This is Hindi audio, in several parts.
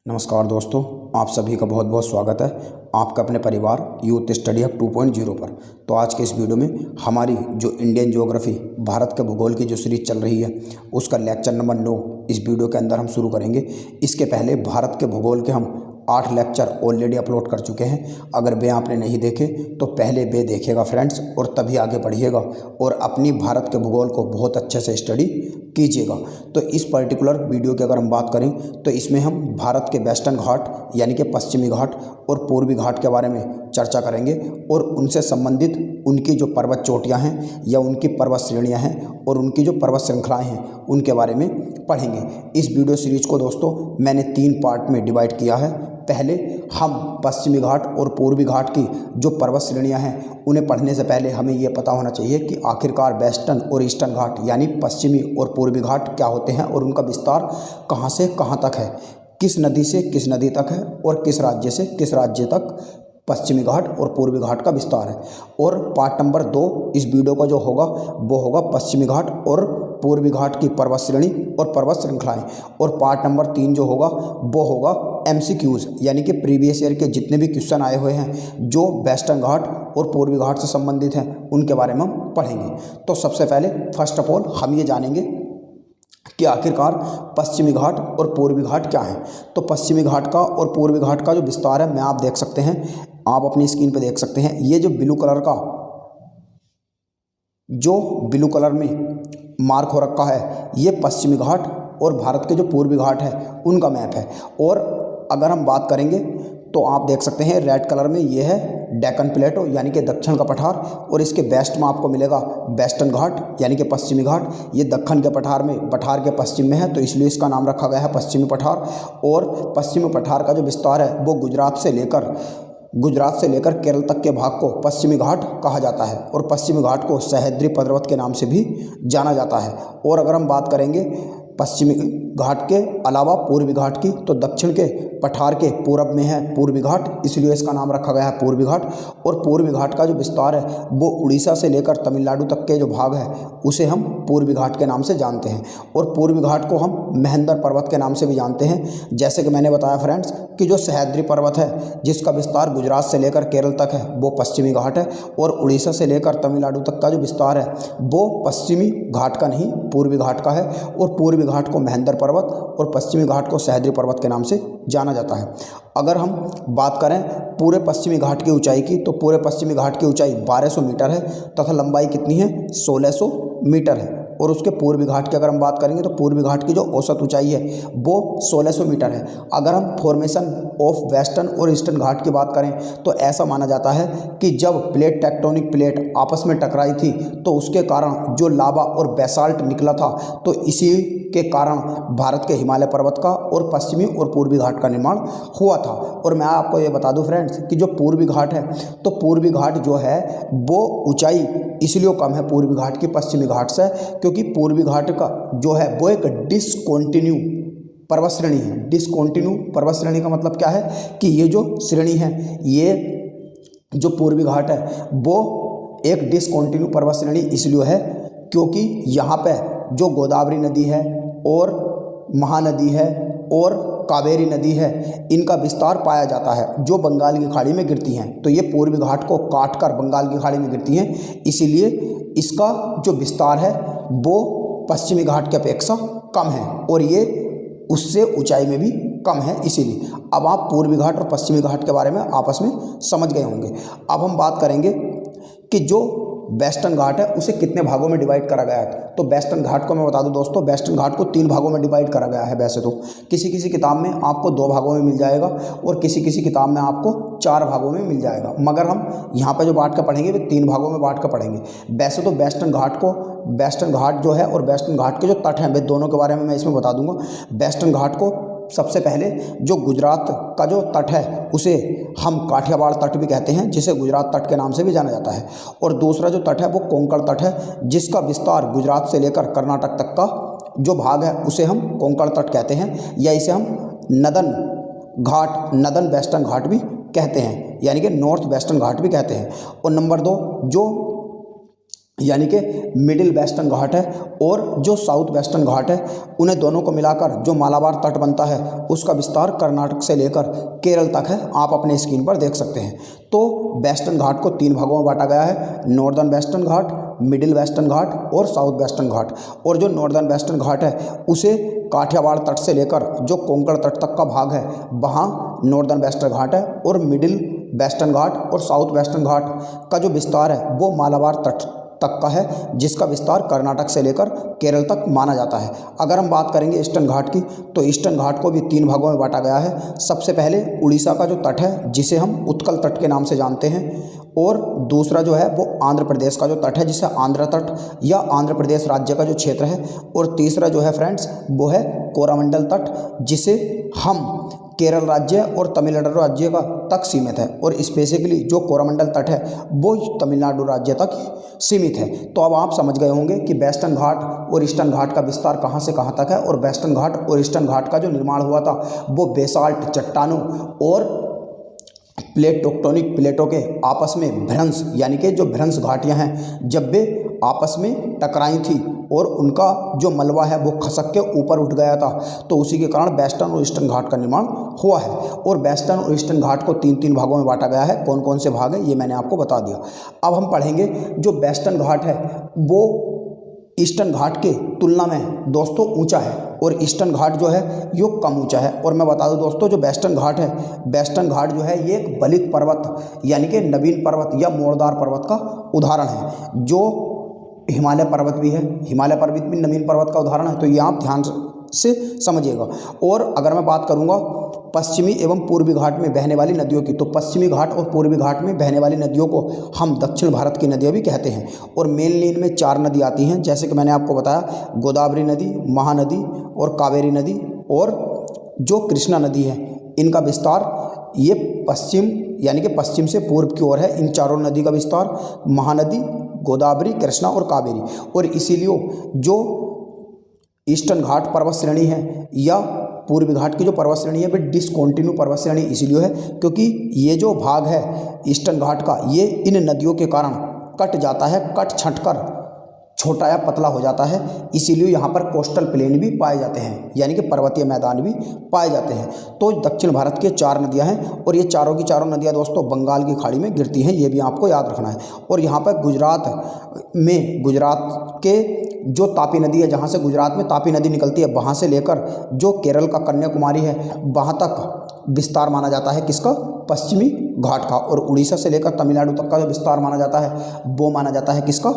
नमस्कार दोस्तों, आप सभी का बहुत बहुत स्वागत है आपका अपने परिवार यूथ स्टडी हब 2.0 पर। तो आज के इस वीडियो में हमारी जो इंडियन ज्योग्राफी भारत के भूगोल की जो सीरीज चल रही है उसका लेक्चर नंबर 9 इस वीडियो के अंदर हम शुरू करेंगे। इसके पहले भारत के भूगोल के हम 8 लेक्चर ऑलरेडी अपलोड कर चुके हैं। अगर वे आपने नहीं देखे तो पहले वे देखिएगा फ्रेंड्स, और तभी आगे बढ़िएगा और अपनी भारत के भूगोल को बहुत अच्छे से स्टडी कीजिएगा। तो इस पर्टिकुलर वीडियो की अगर हम बात करें तो इसमें हम भारत के वेस्टर्न घाट यानी कि पश्चिमी घाट और पूर्वी घाट के बारे में चर्चा करेंगे और उनसे संबंधित उनकी जो पर्वत चोटियां हैं या उनकी पर्वत श्रेणियां हैं और उनकी जो पर्वत श्रृंखलाएं हैं उनके बारे में पढ़ेंगे। इस वीडियो सीरीज को दोस्तों मैंने 3 पार्ट में डिवाइड किया है। पहले हम पश्चिमी घाट और पूर्वी घाट की जो पर्वत श्रेणियां हैं उन्हें पढ़ने से पहले हमें यह पता होना चाहिए कि आखिरकार वेस्टर्न और ईस्टर्न घाट यानी पश्चिमी और पूर्वी घाट क्या होते हैं और उनका विस्तार कहां से कहां तक है, किस नदी से किस नदी तक है और किस राज्य से किस राज्य तक पश्चिमी घाट और पूर्वी घाट का विस्तार है। और पार्ट नंबर 2 इस वीडियो का जो होगा वो होगा पश्चिमी घाट और पूर्वी घाट की पर्वत श्रेणी और पर्वत श्रृंखलाएं। और पार्ट नंबर 3 जो होगा वो होगा MCQs यानी कि प्रीवियस ईयर के जितने भी क्वेश्चन आए हुए हैं जो वेस्टर्न घाट और पूर्वी घाट से संबंधित हैं उनके बारे में हम पढ़ेंगे। तो सबसे पहले फर्स्ट ऑफ ऑल हम ये जानेंगे कि आखिरकार पश्चिमी घाट और पूर्वी घाट क्या है। तो पश्चिमी घाट का और पूर्वी घाट का जो विस्तार है मैं आप देख सकते हैं, आप अपनी स्क्रीन पे देख सकते हैं। ये जो ब्लू कलर में मार्क हो रखा है ये पश्चिमी घाट और भारत के जो पूर्वी घाट है उनका मैप है। और अगर हम बात करेंगे तो आप देख सकते हैं रेड कलर में ये है डेक्कन प्लेटो यानी कि दक्षिण का पठार, और इसके वेस्ट में आपको मिलेगा वेस्टर्न घाट यानी कि पश्चिमी घाट। ये दक्षिण के पठार के पश्चिम में है तो इसलिए इसका नाम रखा गया है पश्चिमी पठार। और पश्चिमी पठार का जो विस्तार है वो गुजरात से लेकर केरल तक के भाग को पश्चिमी घाट कहा जाता है और पश्चिमी घाट को सह्याद्री पर्वत के नाम से भी जाना जाता है। और अगर हम बात करेंगे पश्चिमी घाट के अलावा पूर्वी घाट की तो दक्षिण के पठार के पूरब में है पूर्वी घाट, इसलिए इसका नाम रखा गया है पूर्वी घाट। और पूर्वी घाट का जो विस्तार है वो उड़ीसा से लेकर तमिलनाडु तक के जो भाग है उसे हम पूर्वी घाट के नाम से जानते हैं। और पूर्वी घाट को हम महेंद्र पर्वत के नाम से भी जानते हैं। जैसे कि मैंने बताया फ्रेंड्स कि जो सह्याद्री पर्वत है जिसका विस्तार गुजरात से लेकर केरल तक है वो पश्चिमी घाट है, और उड़ीसा से लेकर तमिलनाडु तक का जो विस्तार है वो पश्चिमी घाट का नहीं पूर्वी घाट का है। और पूर्वी घाट को महेंद्र पर्वत और पश्चिमी घाट को सह्याद्री पर्वत के नाम से जाना जाता है। अगर हम बात करें पूरे पश्चिमी घाट की ऊंचाई की तो पूरे पश्चिमी घाट की ऊंचाई 1200 मीटर है तथा लंबाई कितनी है 1600 मीटर है। और उसके पूर्वी घाट की अगर हम बात करेंगे तो पूर्वी घाट की जो औसत ऊंचाई है वो 1600 मीटर है। अगर हम फॉर्मेशन ऑफ वेस्टर्न और ईस्टर्न घाट की बात करें तो ऐसा माना जाता है कि जब टेक्टोनिक प्लेट आपस में टकराई थी तो उसके कारण जो लावा और बेसाल्ट निकला था तो इसी के कारण भारत के हिमालय पर्वत का और पश्चिमी और पूर्वी घाट का निर्माण हुआ था। और मैं आपको ये बता दूं फ्रेंड्स कि जो पूर्वी घाट है तो पूर्वी घाट जो है वो ऊंचाई इसलिए कम है पूर्वी घाट की पश्चिमी घाट से, क्योंकि पूर्वी घाट का जो है वो एक डिसकंटिन्यू पर्वत श्रेणी है। डिसकंटिन्यू पर्वत श्रेणी का मतलब क्या है कि ये जो श्रेणी है ये जो पूर्वी घाट है वो एक डिसकंटिन्यू पर्वत श्रेणी इसलिए है क्योंकि यहाँ पे जो गोदावरी नदी है और महानदी है और कावेरी नदी है इनका विस्तार पाया जाता है जो बंगाल की खाड़ी में गिरती हैं। तो ये पूर्वी घाट को काटकर बंगाल की खाड़ी में गिरती हैं, इसीलिए इसका जो विस्तार है वो पश्चिमी घाट की अपेक्षा कम है और ये उससे ऊंचाई में भी कम है। इसीलिए अब आप पूर्वी घाट और पश्चिमी घाट के बारे में आपस में समझ गए होंगे। अब हम बात करेंगे कि जो वेस्टर्न घाट है उसे कितने भागों में डिवाइड करा गया है। तो वेस्टर्न घाट को मैं बता दूं दोस्तों, वेस्टर्न घाट को 3 भागों में डिवाइड करा गया है। वैसे तो किसी किसी किताब में आपको 2 भागों में मिल जाएगा और किसी किसी किताब में आपको 4 भागों में मिल जाएगा, मगर हम यहाँ पे जो बांट कर पढ़ेंगे वे 3 भागों में बांट कर पढ़ेंगे। वैसे तो वेस्टर्न घाट जो है और वेस्टर्न घाट के जो तट हैं वे दोनों के बारे में मैं इसमें बता दूंगा। वेस्टर्न घाट को सबसे पहले जो गुजरात का जो तट है उसे हम काठियावाड़ तट भी कहते हैं, जिसे गुजरात तट के नाम से भी जाना जाता है। और दूसरा जो तट है वो कोंकण तट है जिसका विस्तार गुजरात से लेकर कर्नाटक तक का जो भाग है उसे हम कोंकण तट कहते हैं, या इसे हम नदन वेस्टर्न घाट भी कहते हैं यानी कि नॉर्थ वेस्टर्न घाट भी कहते हैं। और नंबर 2 जो यानी कि मिडिल वेस्टर्न घाट है और जो साउथ वेस्टर्न घाट है, उन्हें दोनों को मिलाकर जो मालाबार तट बनता है उसका विस्तार कर्नाटक से लेकर केरल तक है। आप अपने स्क्रीन पर देख सकते हैं। तो वेस्टर्न घाट को 3 भागों में बांटा गया है, नॉर्दर्न वेस्टर्न घाट, मिडिल वेस्टर्न घाट और साउथ वेस्टर्न घाट। और जो नॉर्दर्न वेस्टर्न घाट है उसे काठियावाड़ तट से लेकर जो कोंकण तट तक का भाग है वहाँ नॉर्दर्न वेस्टर्न घाट है, और मिडिल वेस्टर्न घाट और साउथ वेस्टर्न घाट का जो विस्तार है वो मालाबार तट तक का है, जिसका विस्तार कर्नाटक से लेकर केरल तक माना जाता है। अगर हम बात करेंगे ईस्टर्न घाट की, तो ईस्टर्न घाट को भी 3 भागों में बांटा गया है। सबसे पहले उड़ीसा का जो तट है जिसे हम उत्कल तट के नाम से जानते हैं, और दूसरा जो है वो आंध्र प्रदेश का जो तट है जिसे आंध्र तट या आंध्र प्रदेश राज्य का जो क्षेत्र है, और तीसरा जो है फ्रेंड्स वो है कोरामंडल तट, जिसे हम केरल राज्य और तमिलनाडु राज्य का तक सीमित है, और स्पेसिफिकली जो कोरामंडल तट है वो तमिलनाडु राज्य तक सीमित है। तो अब आप समझ गए होंगे कि वेस्टर्न घाट और ईस्टर्न घाट का विस्तार कहाँ से कहाँ तक है, और वेस्टर्न घाट और ईस्टर्न घाट का जो निर्माण हुआ था वो बेसाल्ट चट्टानों और प्लेट टेक्टोनिक प्लेटों के आपस में भ्रंश, यानी कि जो भ्रंश घाटियाँ हैं जब वे आपस में टकराई थी और उनका जो मलबा है वो खसक के ऊपर उठ गया था, तो उसी के कारण वेस्टर्न और ईस्टर्न घाट का निर्माण हुआ है। और वेस्टर्न और ईस्टर्न घाट को 3 भागों में बांटा गया है। कौन कौन से भाग हैं ये मैंने आपको बता दिया। अब हम पढ़ेंगे जो वेस्टर्न घाट है वो ईस्टर्न घाट के तुलना में दोस्तों ऊंचा है, और ईस्टर्न घाट जो है ये कम ऊंचा है। और मैं बता दूं दोस्तों, जो वेस्टर्न घाट है, वेस्टर्न घाट जो है ये एक बलित पर्वत यानी कि नवीन पर्वत या मोड़दार पर्वत का उदाहरण है। जो हिमालय पर्वत भी है, हिमालय पर्वत भी नवीन पर्वत का उदाहरण है, तो ये आप ध्यान से समझिएगा। और अगर मैं बात करूंगा पश्चिमी एवं पूर्वी घाट में बहने वाली नदियों की, तो पश्चिमी घाट और पूर्वी घाट में बहने वाली नदियों को हम दक्षिण भारत की नदियाँ भी कहते हैं। और मेनली इनमें 4 नदी आती हैं, जैसे कि मैंने आपको बताया, गोदावरी नदी, महानदी और कावेरी नदी, और जो कृष्णा नदी है। इनका विस्तार ये पश्चिम यानी कि पश्चिम से पूर्व की ओर है। इन चारों नदी का विस्तार महानदी, गोदावरी, कृष्णा और कावेरी। और इसीलिए जो ईस्टर्न घाट पर्वत श्रेणी है या पूर्वी घाट की जो पर्वत श्रेणी है वे डिसकंटिन्यू पर्वत श्रेणी इसीलिए है क्योंकि ये जो भाग है ईस्टर्न घाट का ये इन नदियों के कारण कट जाता है, कट छँट कर छोटा या पतला हो जाता है। इसीलिए यहाँ पर कोस्टल प्लेन भी पाए जाते हैं, यानी कि पर्वतीय मैदान भी पाए जाते हैं। तो दक्षिण भारत की 4 नदियाँ हैं, और ये चारों की चारों नदियाँ दोस्तों बंगाल की खाड़ी में गिरती हैं, ये भी आपको याद रखना है। और यहाँ पर गुजरात के जो तापी नदी है, जहाँ से गुजरात में तापी नदी निकलती है, वहाँ से लेकर जो केरल का कन्याकुमारी है वहाँ तक विस्तार माना जाता है किसका, पश्चिमी घाट का। और उड़ीसा से लेकर तमिलनाडु तक का जो विस्तार माना जाता है वो माना जाता है किसका,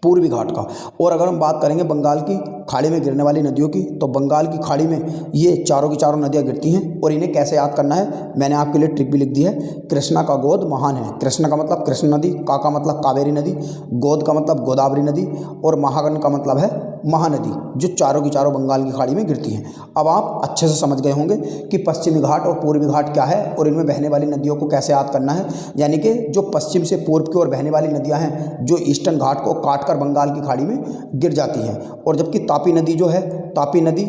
पूर्वी घाट का। और अगर हम बात करेंगे बंगाल की खाड़ी में गिरने वाली नदियों की, तो बंगाल की खाड़ी में ये चारों की चारों नदियाँ गिरती हैं। और इन्हें कैसे याद करना है मैंने आपके लिए ट्रिक भी लिख दी है। कृष्णा का गोद महान है। कृष्णा का मतलब कृष्ण नदी, का मतलब कावेरी नदी, गोद का मतलब गोदावरी नदी, और महागन का मतलब है महानदी, जो चारों की चारों बंगाल की खाड़ी में गिरती हैं। अब आप अच्छे से समझ गए होंगे कि पश्चिमी घाट और पूर्वी घाट क्या है और इनमें बहने वाली नदियों को कैसे याद करना है। यानी कि जो पश्चिम से पूर्व की ओर बहने वाली नदियां हैं जो ईस्टर्न घाट को काटकर बंगाल की खाड़ी में गिर जाती हैं, और जबकि तापी नदी जो है, तापी नदी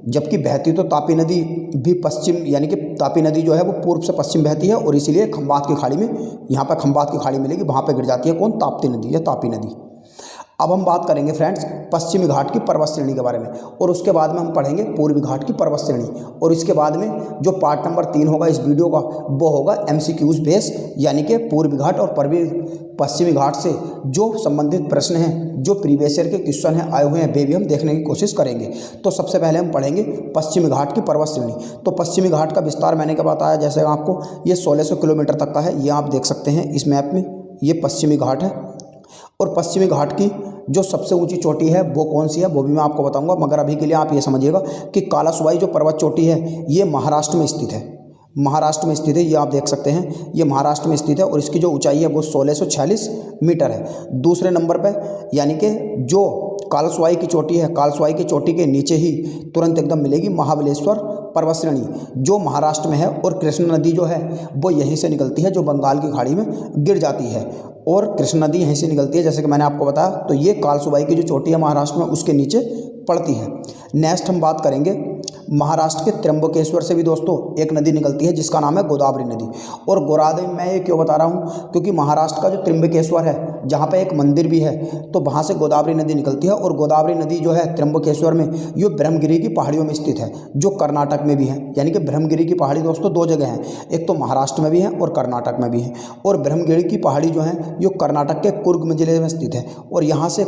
जबकि बहती तो तापी नदी भी पश्चिम, यानी कि तापी नदी जो है वो पूर्व से पश्चिम बहती है, और इसीलिए खंबात की खाड़ी में, यहाँ पर खंबात की खाड़ी मिलेगी, वहाँ पर गिर जाती है कौन, ताप्ती नदी या तापी नदी। अब हम बात करेंगे फ्रेंड्स पश्चिमी घाट की पर्वत श्रेणी के बारे में, और उसके बाद में हम पढ़ेंगे पूर्वी घाट की पर्वत श्रेणी। और इसके बाद में जो पार्ट नंबर 3 होगा इस वीडियो का वो होगा MCQs बेस, यानी कि पूर्वी घाट और पश्चिमी घाट से जो संबंधित प्रश्न हैं, जो प्रीवियस ईयर के क्वेश्चन हैं आए हुए हैं, वे भी हम देखने की कोशिश करेंगे। तो सबसे पहले हम पढ़ेंगे पश्चिमी घाट की पर्वत श्रेणी। तो पश्चिमी घाट का विस्तार मैंने क्या बताया, जैसे आपको ये 1600 किलोमीटर तक का है, ये आप देख सकते हैं इस मैप में, ये पश्चिमी घाट है। और पश्चिमी घाट की जो सबसे ऊंची चोटी है वो कौन सी है वो भी मैं आपको बताऊंगा, मगर अभी के लिए आप ये समझिएगा कि कालासुवाई जो पर्वत चोटी है ये महाराष्ट्र में स्थित है, महाराष्ट्र में स्थित है, ये आप देख सकते हैं, ये महाराष्ट्र में स्थित है, और इसकी जो ऊंचाई है वो 1646 मीटर है। दूसरे नंबर पर यानी कि जो कालसवाई की चोटी है, कालसवाई की चोटी के नीचे ही तुरंत एकदम मिलेगी महाबलेश्वर पर्वत श्रेणी, जो महाराष्ट्र में है। और कृष्णा नदी जो है वो यहीं से निकलती है, जो बंगाल की खाड़ी में गिर जाती है, और कृष्णा नदी यहीं से निकलती है जैसे कि मैंने आपको बताया। तो ये कालसुबाई की जो चोटी है महाराष्ट्र में उसके नीचे पड़ती है। नेक्स्ट हम बात करेंगे महाराष्ट्र के त्र्यंबकेश्वर से भी दोस्तों एक नदी निकलती है जिसका नाम है गोदावरी नदी। और गोदावरी मैं ये क्यों बता रहा हूँ, क्योंकि महाराष्ट्र का जो त्र्यंबकेश्वर है जहाँ पे एक मंदिर भी है, तो वहाँ से गोदावरी नदी निकलती है। और गोदावरी नदी जो है त्र्यंबकेश्वर में ये ब्रह्मगिरी की पहाड़ियों में स्थित है, जो कर्नाटक में भी है। यानी कि ब्रह्मगिरी की पहाड़ी दोस्तों दो जगह हैं, एक तो महाराष्ट्र में भी है और कर्नाटक में भी है। और ब्रह्मगिरी की पहाड़ी जो है ये कर्नाटक के कुर्ग जिले में स्थित है, और यहाँ से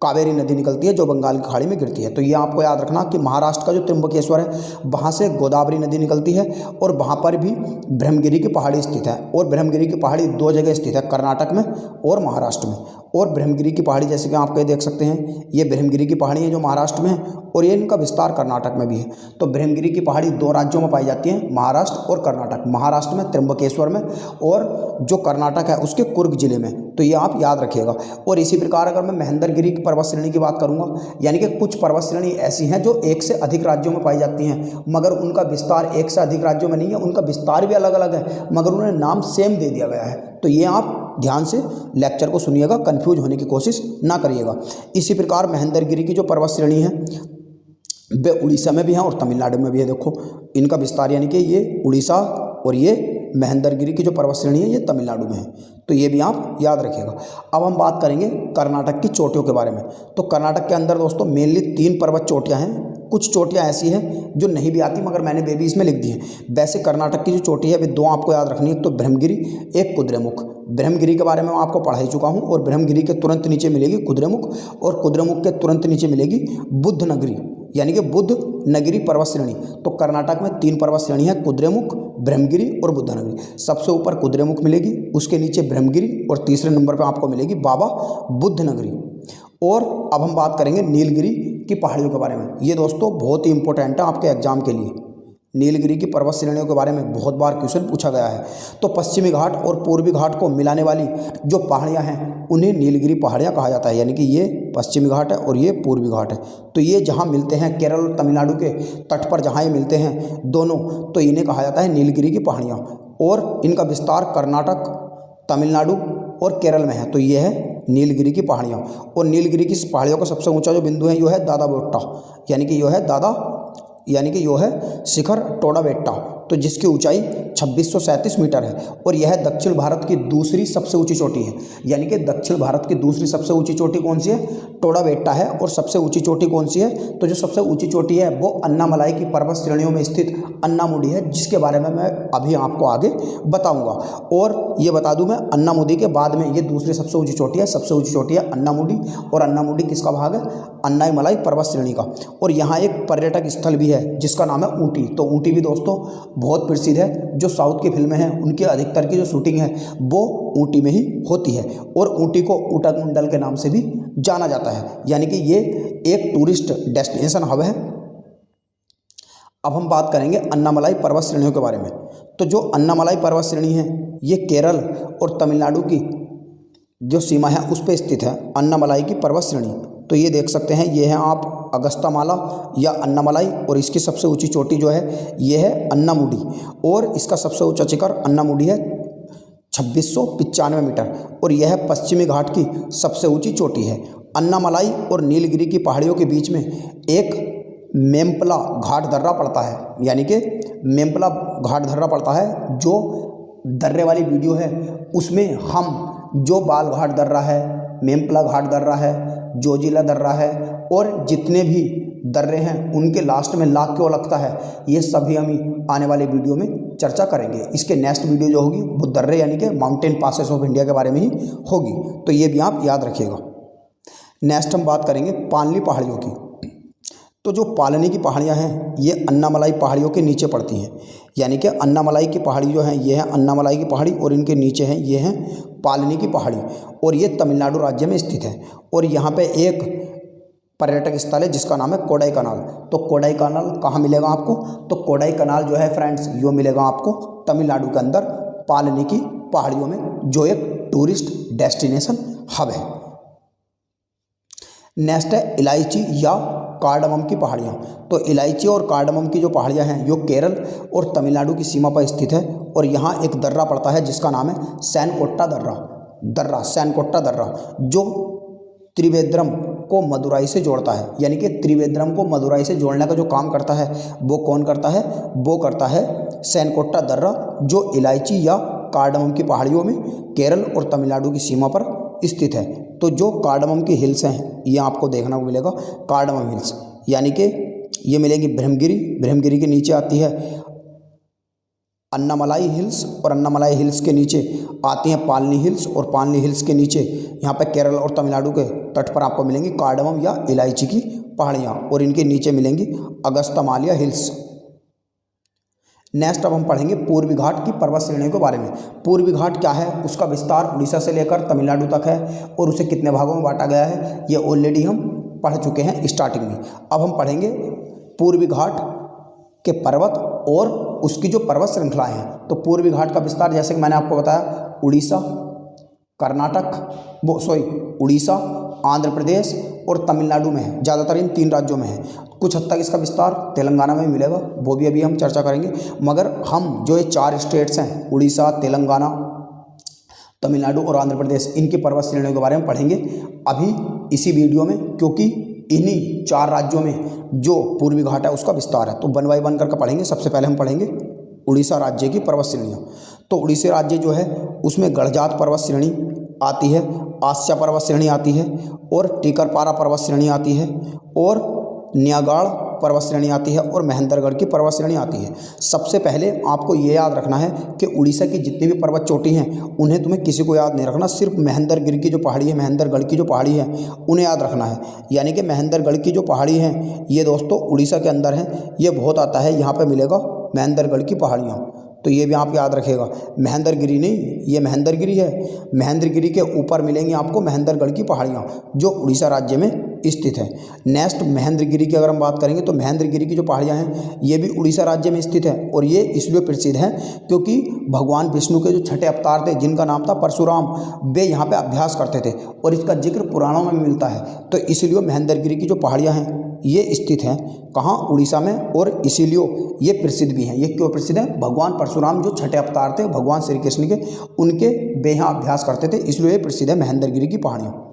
कावेरी नदी निकलती है जो बंगाल की खाड़ी में गिरती है। तो ये आपको याद रखना कि महाराष्ट्र का जो त्र्यंबकेश्वर है वहाँ से गोदावरी नदी निकलती है, और वहाँ पर भी ब्रह्मगिरी की पहाड़ी स्थित है। और ब्रह्मगिरी की पहाड़ी दो जगह स्थित है, कर्नाटक में और महाराष्ट्र में। और ब्रह्मगिरी की पहाड़ी जैसे कि आप ये देख सकते हैं, ये ब्रह्मगिरी की पहाड़ी है जो महाराष्ट्र में है, और ये इनका विस्तार कर्नाटक में भी है। तो ब्रह्मगिरी की पहाड़ी दो राज्यों में पाई जाती है, महाराष्ट्र और कर्नाटक। महाराष्ट्र में त्र्यंबकेश्वर में, और जो कर्नाटक है उसके कुर्ग जिले में। तो ये आप याद रखिएगा। और इसी प्रकार अगर मैं महेंद्रगिरी की पर्वत श्रेणी की बात करूंगा, यानी कि कुछ पर्वत श्रेणी ऐसी हैं जो एक से अधिक राज्यों में पाई जाती हैं, मगर उनका विस्तार एक से अधिक राज्यों में नहीं है, उनका विस्तार भी अलग अलग है, मगर उन्हें नाम सेम दे दिया गया है। तो ये आप ध्यान से लेक्चर को सुनिएगा, कंफ्यूज होने की कोशिश ना करिएगा। इसी प्रकार महेंद्रगिरी की जो पर्वत श्रेणी है वे उड़ीसा में भी हैं और तमिलनाडु में भी है। देखो इनका विस्तार, यानी कि ये उड़ीसा और ये महेंद्रगिरी की जो पर्वत श्रेणी है ये तमिलनाडु में है। तो ये भी आप याद रखिएगा। अब हम बात करेंगे कर्नाटक की चोटियों के बारे में। तो कर्नाटक के अंदर दोस्तों मेनली 3 पर्वत चोटियाँ हैं। कुछ चोटियाँ ऐसी हैं जो नहीं भी आती, मगर मैंने वे भी इसमें लिख दी हैं। वैसे कर्नाटक की जो चोटी है वे 2 आपको याद रखनी है, एक तो ब्रह्मगिरी, एक कुद्रेमुख। ब्रह्मगिरी के बारे में मैं आपको पढ़ा ही चुका हूँ, और ब्रह्मगिरी के तुरंत नीचे मिलेगी कुद्रेमुख, और कुद्रेमुख के तुरंत नीचे मिलेगी बुद्धनगरी, यानी कि बुद्धनगरी पर्वत श्रेणी। तो कर्नाटक में 3 पर्वत श्रेणी है, कुद्रेमुख, ब्रह्मगिरी और बुद्धनगरी। सबसे ऊपर कुद्रेमुख मिलेगी, उसके नीचे ब्रह्मगिरी, और तीसरे नंबर पर आपको मिलेगी बाबा बुद्धनगरी। और अब हम बात करेंगे नीलगिरी की पहाड़ियों के बारे में। ये दोस्तों बहुत ही इंपॉर्टेंट है आपके एग्जाम के लिए। नीलगिरी की पर्वत श्रेणियों के बारे में बहुत बार क्वेश्चन पूछा गया है। तो पश्चिमी घाट और पूर्वी घाट को मिलाने वाली जो पहाड़ियाँ हैं उन्हें नीलगिरी पहाड़ियाँ कहा जाता है, यानी कि ये पश्चिमी घाट है और ये पूर्वी घाट है। तो ये जहाँ मिलते हैं केरल और तमिलनाडु के तट पर, जहाँ ये मिलते हैं दोनों, तो इन्हें कहा जाता है नीलगिरी की पहाड़ियाँ। और इनका विस्तार कर्नाटक, तमिलनाडु और केरल में है। तो ये है नीलगिरी की पहाड़ियाँ। और नीलगिरी की पहाड़ियों का सबसे ऊंचा जो बिंदु है यो है दादा बेट्टा, यानी कि यो है शिखर टोडा बेट्टा, तो जिसकी ऊंचाई 2637 मीटर है। और यह दक्षिण भारत की दूसरी सबसे ऊंची चोटी है। यानी कि दक्षिण भारत की दूसरी सबसे ऊंची चोटी कौन सी है? टोडा बेट्टा है। और सबसे ऊंची चोटी कौन सी है? तो जो सबसे ऊंची चोटी है वो अन्नामलाई की पर्वत श्रेणियों में स्थित अन्नामुडी है, जिसके बारे में मैं अभी आपको आगे बताऊंगा। और ये बता दूं मैं, अन्नामुडी के बाद में ये दूसरी सबसे ऊंची चोटी है। सबसे ऊंची चोटी है अन्नामुडी, और अन्नामुडी किसका भाग है? अन्नामलाई पर्वत श्रेणी का। और यहाँ एक पर्यटक स्थल भी है जिसका नाम है ऊटी। तो ऊटी भी दोस्तों बहुत प्रसिद्ध है। जो साउथ की फिल्में हैं उनके अधिकतर की जो शूटिंग है वो ऊटी में ही होती है। और ऊटी को उटकमंडल के नाम से भी जाना जाता है, यानी कि ये एक टूरिस्ट डेस्टिनेशन हब है। अब हम बात करेंगे अन्नामलाई पर्वत श्रेणियों के बारे में। तो जो अन्नामलाई पर्वत श्रेणी है ये केरल और तमिलनाडु की जो सीमा है उस पर स्थित है, अन्नामलाई की पर्वत श्रेणी। तो ये देख सकते हैं, ये है आप अगस्त्यामाला या अन्नामलाई, और इसकी सबसे ऊंची चोटी जो है ये है अन्नामुडी, और इसका सबसे ऊंचा शिखर अन्नामुडी है 2695 मीटर, और यह पश्चिमी घाट की सबसे ऊंची चोटी है। अन्नामलाई और नीलगिरी की पहाड़ियों के बीच में एक मेम्पला घाट दर्रा पड़ता है, यानी कि मेम्पला घाट दर्रा पड़ता है। जो दर्रे वाली वीडियो है उसमें हम जो बाल घाट दर्रा है, मेम्पला घाट दर्रा है, जोजिला दर्रा है, और जितने भी दर्रे हैं उनके लास्ट में लाख क्यों लगता है, ये सभी हम आने वाले वीडियो में चर्चा करेंगे। इसके नेक्स्ट वीडियो जो होगी वो दर्रे यानी कि माउंटेन पासेस ऑफ इंडिया के बारे में ही होगी। तो ये भी आप याद रखिएगा। नेक्स्ट हम बात करेंगे पालनी पहाड़ियों की। तो जो पालनी की पहाड़ियाँ हैं ये अन्नामलाई पहाड़ियों के नीचे पड़ती हैं, यानी कि अन्नामलाई की पहाड़ी जो है ये है अन्नामलाई की पहाड़ी, और इनके नीचे हैं ये हैं पालनी की पहाड़ी, और ये तमिलनाडु राज्य में स्थित है। और यहाँ पे एक पर्यटक स्थल है जिसका नाम है कोडाई कनाल। तो कोडाई कनाल कहाँ मिलेगा आपको? तो कोडाई कनाल जो है फ्रेंड्स यो मिलेगा आपको तमिलनाडु के अंदर पालनी की पहाड़ियों में, जो एक टूरिस्ट डेस्टिनेशन हब है। नेक्स्ट है इलायची या कार्डमम की पहाड़ियाँ। तो इलायची और कार्डमम की जो पहाड़ियाँ हैं यो केरल और तमिलनाडु की सीमा पर स्थित है, और यहाँ एक दर्रा पड़ता है जिसका नाम है सैनकोट्टा दर्रा, सैनकोट्टा दर्रा, जो त्रिवेंद्रम को मदुराई से जोड़ता है, यानी कि त्रिवेंद्रम को मदुराई से जोड़ने का जो काम करता है वो कौन करता है? वो करता है सैनकोट्टा दर्रा, जो इलायची या कार्डमम की पहाड़ियों में केरल और तमिलनाडु की सीमा पर स्थित है। तो जो कार्डमम की हिल्स हैं ये आपको देखने को मिलेगा, कार्डमम हिल्स, यानी कि ये मिलेगी ब्रह्मगिरी, ब्रह्मगिरी के नीचे आती है अन्नामलाई हिल्स, और अन्नामलाई हिल्स के नीचे आती हैं पालनी हिल्स, और पालनी हिल्स के नीचे यहाँ पर केरल और तमिलनाडु के तट पर आपको मिलेंगी कार्डमम या इलायची की पहाड़ियाँ, और इनके नीचे मिलेंगी अगस्त्यमालिया हिल्स। नेक्स्ट अब हम पढ़ेंगे पूर्वी घाट की पर्वत श्रेणियों के बारे में। पूर्वी घाट क्या है, उसका विस्तार उड़ीसा से लेकर तमिलनाडु तक है, और उसे कितने भागों में बांटा गया है ये ऑलरेडी हम पढ़ चुके हैं स्टार्टिंग में। अब हम पढ़ेंगे पूर्वी घाट के पर्वत और उसकी जो पर्वत श्रृंखलाएँ हैं। तो पूर्वी घाट का विस्तार जैसे कि मैंने आपको बताया उड़ीसा, कर्नाटक, उड़ीसा, आंध्र प्रदेश और तमिलनाडु में है, ज़्यादातर इन 3 राज्यों में है। कुछ हद तक इसका विस्तार तेलंगाना में मिलेगा, वो भी अभी हम चर्चा करेंगे। मगर हम जो ये 4 स्टेट्स हैं उड़ीसा, तेलंगाना, तमिलनाडु और आंध्र प्रदेश, इनकी पर्वत श्रेणियों के बारे में पढ़ेंगे अभी इसी वीडियो में, क्योंकि इन्हीं 4 राज्यों में जो पूर्वी घाट है उसका विस्तार है। तो 1 बाय 1 करके पढ़ेंगे। सबसे पहले हम पढ़ेंगे उड़ीसा राज्य की पर्वत श्रेणियाँ। तो उड़ीसा राज्य जो है उसमें गढ़जात पर्वत श्रेणी आती है, आस्या पर्वत श्रेणी आती है, और टीकरपारा पर्वत श्रेणी आती है, और न्यागाड़ पर्वत श्रेणी आती है, और महेंद्रगढ़ की पर्वत श्रेणी आती है। सबसे पहले आपको ये याद रखना है कि उड़ीसा की जितनी भी पर्वत चोटी हैं उन्हें तुम्हें किसी को याद नहीं रखना, सिर्फ महेंद्रगिरी की जो पहाड़ी है, महेंद्रगढ़ की जो पहाड़ी है उन्हें याद रखना है। यानी कि महेंद्रगढ़ की जो पहाड़ी हैं ये दोस्तों उड़ीसा के अंदर है, ये बहुत आता है, यहाँ पर मिलेगा महेंद्रगढ़ की पहाड़ियाँ, तो ये भी आप याद रखिएगा। महेंद्रगिरी नहीं, ये महेंद्रगिरी है, महेंद्रगिरी के ऊपर मिलेंगी आपको महेंद्रगढ़ की पहाड़ियाँ जो उड़ीसा राज्य में स्थित है। नेक्स्ट महेंद्रगिरी की अगर हम बात करेंगे तो महेंद्रगिरी की जो पहाड़ियाँ हैं ये भी उड़ीसा राज्य में स्थित है, और ये इसलिए प्रसिद्ध हैं क्योंकि भगवान विष्णु के जो छठे अवतार थे जिनका नाम था परशुराम, वे यहाँ पे अभ्यास करते थे, और इसका जिक्र पुराणों में मिलता है। तो इसीलिए महेंद्रगिरी की जो पहाड़ियाँ हैं ये स्थित हैं कहाँ? उड़ीसा में, और इसीलिए ये प्रसिद्ध भी हैं। ये क्यों प्रसिद्ध है? भगवान परशुराम जो छठे अवतार थे भगवान श्री कृष्ण के, उनके वे यहाँ अभ्यास करते थे, इसलिए ये प्रसिद्ध है महेंद्रगिरी की पहाड़ियाँ।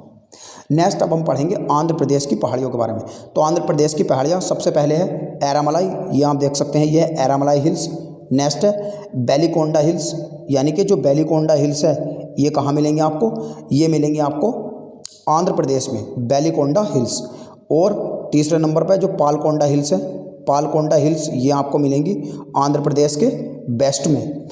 नेक्स्ट अब हम पढ़ेंगे आंध्र प्रदेश की पहाड़ियों के बारे में। तो आंध्र प्रदेश की पहाड़ियाँ सबसे पहले है एरामलाई, ये आप देख सकते हैं, ये है एरामलाई हिल्स। नेक्स्ट है बेलिकोंडा हिल्स, यानी कि जो बेलिकोंडा हिल्स है ये कहाँ मिलेंगे आपको? ये मिलेंगे आपको आंध्र प्रदेश में, बेलिकोंडा हिल्स। और तीसरे नंबर पर जो पालकोंडा हिल्स है, पालकोंडा हिल्स ये आपको मिलेंगी आंध्र प्रदेश के वेस्ट में।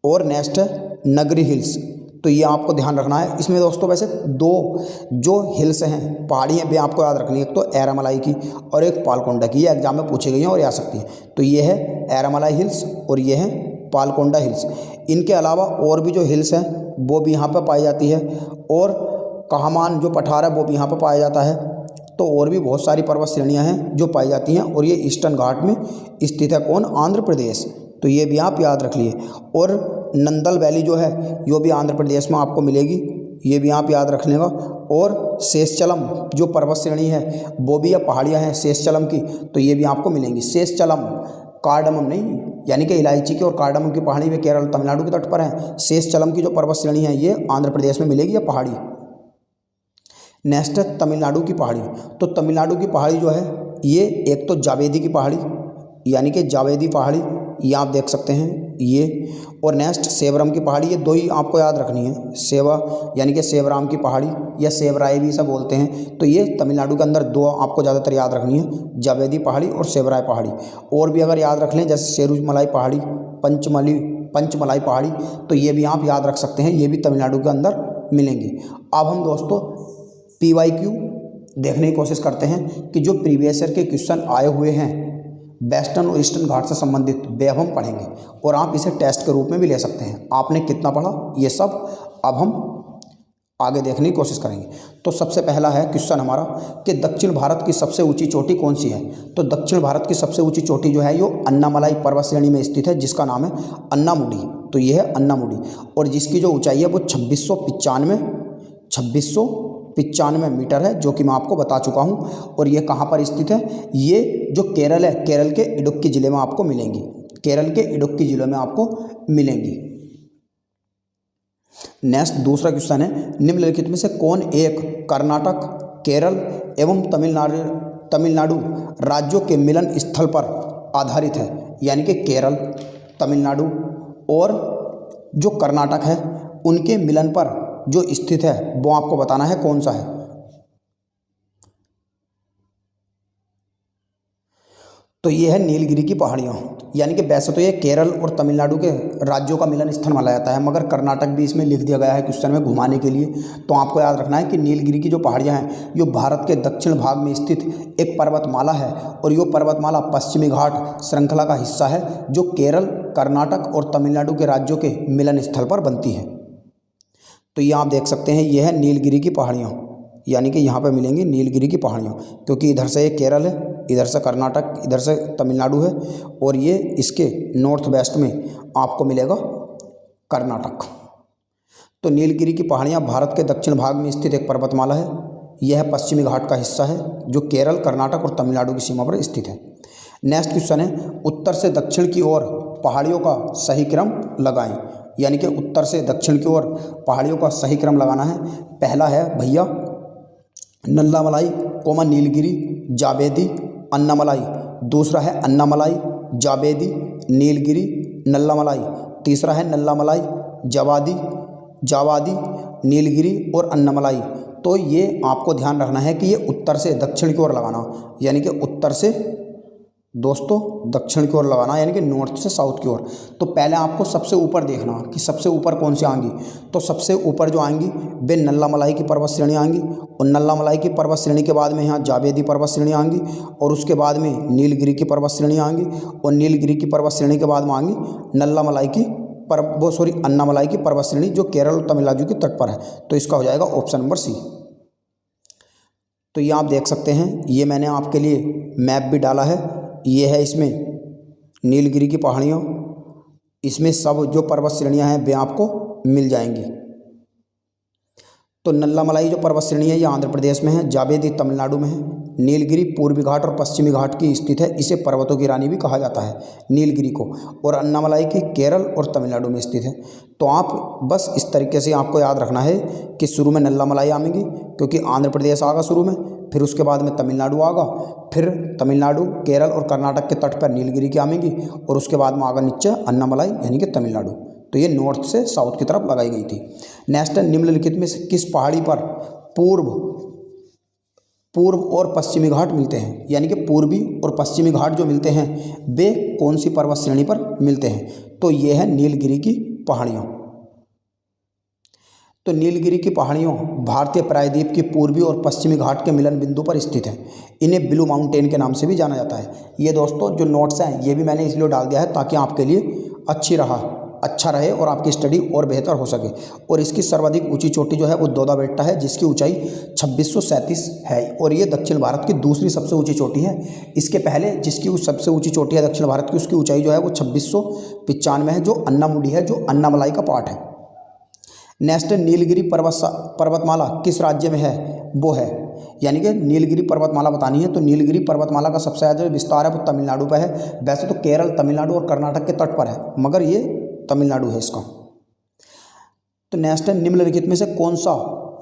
और नेक्स्ट है नगरी हिल्स, तो ये आपको ध्यान रखना है। इसमें दोस्तों वैसे 2 जो हिल्स हैं पहाड़ियाँ भी आपको याद रखनी है, एक तो एरामलाई की और एक पालकोंडा की, ये एग्जाम में पूछी गई हैं और आ सकती है। तो ये है एरामलाई हिल्स और ये है पालकोंडा हिल्स। इनके अलावा और भी जो हिल्स हैं वो भी यहाँ पर पाई जाती है, और कहामान जो पठार है वो भी यहाँ पर पाया जाता है। तो और भी बहुत सारी पर्वत श्रेणियाँ हैं जो पाई जाती हैं, और ये ईस्टर्न घाट में स्थित है कौन? आंध्र प्रदेश। तो ये भी आप याद रख लिए। और नंदल वैली जो है ये भी आंध्र प्रदेश में आपको मिलेगी, ये भी आप याद रखने का। और शेषचलम जो पर्वत श्रेणी है वो भी, या पहाड़ियाँ हैं शेषचलम की, तो ये भी आपको मिलेंगी। शेषचलम, कार्डमम नहीं, यानी कि इलायची की और कार्डमम की पहाड़ी में केरल तमिलनाडु के तट पर है। शेषचलम की जो पर्वत श्रेणी है ये आंध्र प्रदेश में मिलेगी, या पहाड़ी। नेक्स्ट है तमिलनाडु की पहाड़ी। तो तमिलनाडु की पहाड़ी जो है ये एक तो जावेदी की पहाड़ी, यानी कि जावेदी पहाड़ी ये आप देख सकते हैं ये, और नेक्स्ट सेवरम की पहाड़ी, ये 2 ही आपको याद रखनी है। सेवा यानी कि सेवराम की पहाड़ी, या सेवराय भी सब बोलते हैं। तो ये तमिलनाडु के अंदर 2 आपको ज़्यादातर याद रखनी है, जावेदी पहाड़ी और सेवराय पहाड़ी। और भी अगर याद रख लें जैसे सेरुमलाई पहाड़ी, पंचमलाई पहाड़ी, तो ये भी आप याद रख सकते हैं, ये भी तमिलनाडु के अंदर मिलेंगी। अब हम दोस्तों PYQ देखने की कोशिश करते हैं कि जो प्रीवियस ईयर के क्वेश्चन आए हुए हैं वेस्टर्न और ईस्टर्न घाट से संबंधित, वे अब हम पढ़ेंगे, और आप इसे टेस्ट के रूप में भी ले सकते हैं। आपने कितना पढ़ा ये सब अब हम आगे देखने की कोशिश करेंगे। तो सबसे पहला है क्वेश्चन हमारा कि दक्षिण भारत की सबसे ऊंची चोटी कौन सी है? तो दक्षिण भारत की सबसे ऊंची चोटी जो है ये अन्नामलाई पर्वत श्रेणी में स्थित है, जिसका नाम है अन्नामुडी। तो ये है अन्नामुडी, और जिसकी जो ऊंचाई है वो 2695 मीटर है, जो कि मैं आपको बता चुका हूँ। और ये कहाँ पर स्थित है? ये जो केरल है, केरल के इडुक्की जिले में आपको मिलेंगी, केरल के इडुक्की जिले में आपको मिलेंगी। नेक्स्ट दूसरा क्वेश्चन है निम्नलिखित में से कौन एक कर्नाटक, केरल एवं तमिलनाडु राज्यों के मिलन स्थल पर आधारित है। यानी कि केरल, तमिलनाडु और जो कर्नाटक है उनके मिलन पर जो स्थित है वो आपको बताना है कौन सा है। तो ये है नीलगिरी की पहाड़ियाँ। यानी कि वैसे तो ये केरल और तमिलनाडु के राज्यों का मिलन स्थल माना जाता है, मगर कर्नाटक भी इसमें लिख दिया गया है क्वेश्चन में घुमाने के लिए। तो आपको याद रखना है कि नीलगिरी की जो पहाड़ियाँ हैं ये भारत के दक्षिण भाग में स्थित एक पर्वतमाला है और ये पर्वतमाला पश्चिमी घाट श्रृंखला का हिस्सा है जो केरल, कर्नाटक और तमिलनाडु के राज्यों के मिलन स्थल पर बनती है। तो ये आप देख सकते हैं, ये है नीलगिरी की पहाड़ियाँ। यानी कि यहाँ पर मिलेंगी नीलगिरी की पहाड़ियाँ, क्योंकि इधर से ये केरल है, इधर से कर्नाटक, इधर से तमिलनाडु है और ये इसके नॉर्थ वेस्ट में आपको मिलेगा कर्नाटक। तो नीलगिरी की पहाड़ियाँ भारत के दक्षिण भाग में स्थित एक पर्वतमाला है। यह पश्चिमी घाट का हिस्सा है जो केरल, कर्नाटक और तमिलनाडु की सीमा पर स्थित है। नेक्स्ट क्वेश्चन है, उत्तर से दक्षिण की ओर पहाड़ियों का सही क्रम लगाएं। यानी कि उत्तर से दक्षिण की ओर पहाड़ियों का सही क्रम लगाना है। पहला है भैया नल्लामलाई कोमा नीलगिरी जावेदी अन्नामलाई। दूसरा है अन्नामलाई जावेदी नीलगिरी नल्लामलाई। तीसरा है नल्लामलाई जावादी नीलगिरी और अन्नामलाई। तो ये आपको ध्यान रखना है कि ये उत्तर से दक्षिण की ओर लगाना, यानी कि उत्तर से दोस्तों दक्षिण की ओर लगाना, यानी कि नॉर्थ से साउथ की ओर। तो पहले आपको सबसे ऊपर देखना कि सबसे ऊपर कौन सी आएंगी। तो सबसे ऊपर जो आएंगी वे नल्लामलाई की पर्वत श्रेणी आएंगी और नल्लामलाई की पर्वत श्रेणी के बाद में यहाँ जावेदी पर्वत श्रेणी आएंगी और उसके बाद में नीलगिरी की पर्वत श्रेणी आएंगी और नीलगिरी की पर्वत श्रेणी के बाद में आएंगी नल्लामलाई की अन्नामलाई की पर्वत श्रेणी जो केरल और तमिलनाडु के तट पर है। तो इसका हो जाएगा ऑप्शन नंबर सी। तो ये आप देख सकते हैं, ये मैंने आपके लिए मैप भी डाला है। ये है इसमें नीलगिरी की पहाड़ियों, इसमें सब जो पर्वत श्रेणियाँ हैं वे आपको मिल जाएंगी। तो नल्लामलाई जो पर्वत श्रेणी है ये आंध्र प्रदेश में है, जावेदी तमिलनाडु में है, नीलगिरी पूर्वी घाट और पश्चिमी घाट की स्थित है। इसे पर्वतों की रानी भी कहा जाता है नीलगिरी को। और अन्नामलाई की केरल और तमिलनाडु में स्थित है। तो आप बस इस तरीके से आपको याद रखना है कि शुरू में नल्लामलाई आएंगी क्योंकि आंध्र प्रदेश आगा शुरू में, फिर उसके बाद में तमिलनाडु आगा, फिर तमिलनाडु, केरल और कर्नाटक के तट पर नीलगिरी की आएंगी और उसके बाद में आगा नीचे अन्नामलाई यानी कि तमिलनाडु। तो ये नॉर्थ से साउथ की तरफ लगाई गई थी। नेक्स्ट है, निम्नलिखित में से किस पहाड़ी पर पूर्व और पश्चिमी घाट मिलते हैं। यानी कि पूर्वी और पश्चिमी घाट जो मिलते हैं वे कौन सी पर्वत श्रेणी पर मिलते हैं। तो ये है नीलगिरी की पहाड़ियाँ। तो नीलगिरी की पहाड़ियों भारतीय प्रायद्वीप की पूर्वी और पश्चिमी घाट के मिलन बिंदु पर स्थित है। इन्हें ब्लू माउंटेन के नाम से भी जाना जाता है। ये दोस्तों जो नोट्स हैं ये भी मैंने इसलिए डाल दिया है ताकि आपके लिए अच्छा रहे और आपकी स्टडी और बेहतर हो सके। और इसकी सर्वाधिक ऊंची चोटी जो है वो दोदा बेट्टा है जिसकी ऊंचाई 2637 है और ये दक्षिण भारत की दूसरी सबसे ऊंची चोटी है। इसके पहले जिसकी सबसे ऊंची चोटी है दक्षिण भारत की, उसकी ऊंचाई जो है वो 2695 है जो अन्नामुडी है, जो अन्नामलाई का पार्ट है। नेक्स्ट नीलगिरी पर्वतमाला किस राज्य में है, वो है, यानी कि नीलगिरी पर्वतमाला बतानी है। तो नीलगिरी पर्वतमाला का सबसे ज़्यादा विस्तार है वो तमिलनाडु पर है। वैसे तो केरल, तमिलनाडु और कर्नाटक के तट पर है, मगर ये तमिलनाडु है इसका। तो नेक्स्ट है, निम्नलिखित में से कौन सा